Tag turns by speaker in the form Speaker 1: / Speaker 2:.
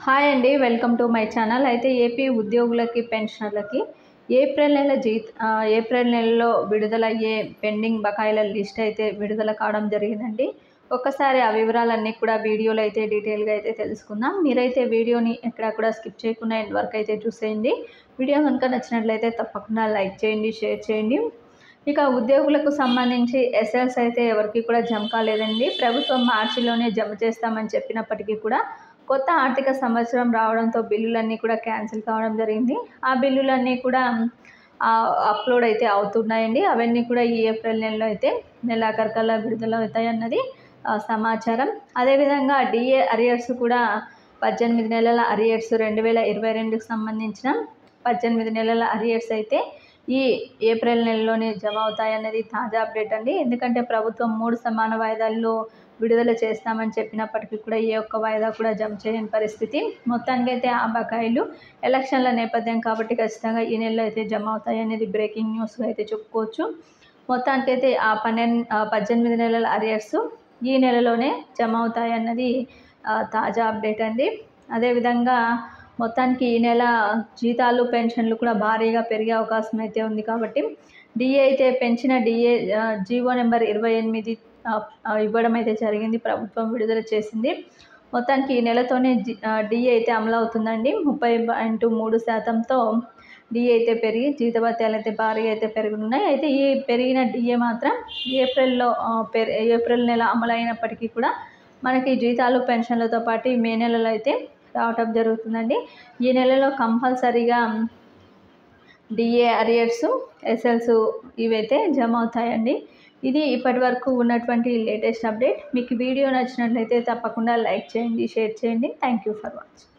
Speaker 1: Hi అండి, welcome to my channel. అయితే AP ఉద్యోగులకి పెన్షనర్లకి ఏప్రిల్ నెలలో విడుదలయ్యే పెండింగ్ బకాయిల లిస్ట్ అయితే విడుదల కావడం జరిగిందండి. ఒక్కసారి ఆ వివరాలన్నీ కూడా వీడియోలో అయితే డీటెయిల్గా అయితే తెలుసుకుందాం. మీరైతే వీడియోని ఎక్కడ కూడా స్కిప్ చేయకుండా ఎండ్ వరకు అయితే చూసేయండి. వీడియో కనుక నచ్చినట్లయితే తప్పకుండా లైక్ చేయండి, షేర్ చేయండి. ఇక ఉద్యోగులకు సంబంధించి ఎస్ఎల్స్ అయితే ఎవరికి కూడా జమ కాలేదండి. ప్రభుత్వం మార్చిలోనే జమ చేస్తామని చెప్పినప్పటికీ కూడా కొత్త ఆర్థిక సంవత్సరం రావడంతో బిల్లులన్నీ కూడా క్యాన్సిల్ కావడం జరిగింది. ఆ బిల్లులన్నీ కూడా అప్లోడ్ అయితే అవుతున్నాయండి. అవన్నీ కూడా ఈ ఏప్రిల్ నెలలో అయితే నెలాఖరుకల్లా విడుదల అవుతాయన్నది సమాచారం. అదేవిధంగా డిఏ అరియర్స్ కూడా 18 నెలల అరియర్స్ 2022కి సంబంధించిన 18 నెలల అరియర్స్ అయితే ఈ ఏప్రిల్ నెలలోనే జమ అవుతాయన్నది తాజా అప్డేట్ అండి. ఎందుకంటే ప్రభుత్వం 3 సమాన వాయిదాల్లో విడుదల చేస్తామని చెప్పినప్పటికీ కూడా ఏ ఒక్క వాయిదా కూడా జమ చేయని పరిస్థితి. మొత్తానికైతే ఆ బకాయిలు ఎలక్షన్ల నేపథ్యం కాబట్టి ఖచ్చితంగా ఈ నెలలో అయితే జమ అవుతాయి అనేది బ్రేకింగ్ న్యూస్గా అయితే చెప్పుకోవచ్చు. మొత్తానికైతే ఆ 18 నెలల అరియర్స్ ఈ నెలలోనే జమ అవుతాయి అన్నది తాజా అప్డేట్ అండి. అదేవిధంగా మొత్తానికి ఈ నెల జీతాలు పెన్షన్లు కూడా భారీగా పెరిగే అవకాశం అయితే ఉంది. కాబట్టి డిఏ అయితే పెంచిన డిఏ జీవో నెంబర్ 28 ఇవ్వడం అయితే జరిగింది. ప్రభుత్వం విడుదల చేసింది. మొత్తానికి ఈ నెలతోనే డిఏ అయితే అమలు అవుతుందండి. 30.3%తో డిఏ అయితే పెరిగి జీతభత్యాలు అయితే భారీగా అయితే పెరుగుతున్నాయి. అయితే ఈ పెరిగిన డిఏ మాత్రం ఏప్రిల్ నెల అమలు అయినప్పటికీ కూడా మనకి జీతాలు పెన్షన్లతో పాటు మే నెలలో అయితే రావటం జరుగుతుందండి. ఈ నెలలో కంపల్సరీగా డిఏ అరియర్స్, ఎస్ఎల్స్ ఇవైతే జమ అవుతాయండి. ఇది ఇప్పటి వరకు ఉన్నటువంటి లేటెస్ట్ అప్డేట్. మీకు వీడియో నచ్చినట్లయితే తప్పకుండా లైక్ చేయండి, షేర్ చేయండి. Thank you for watching.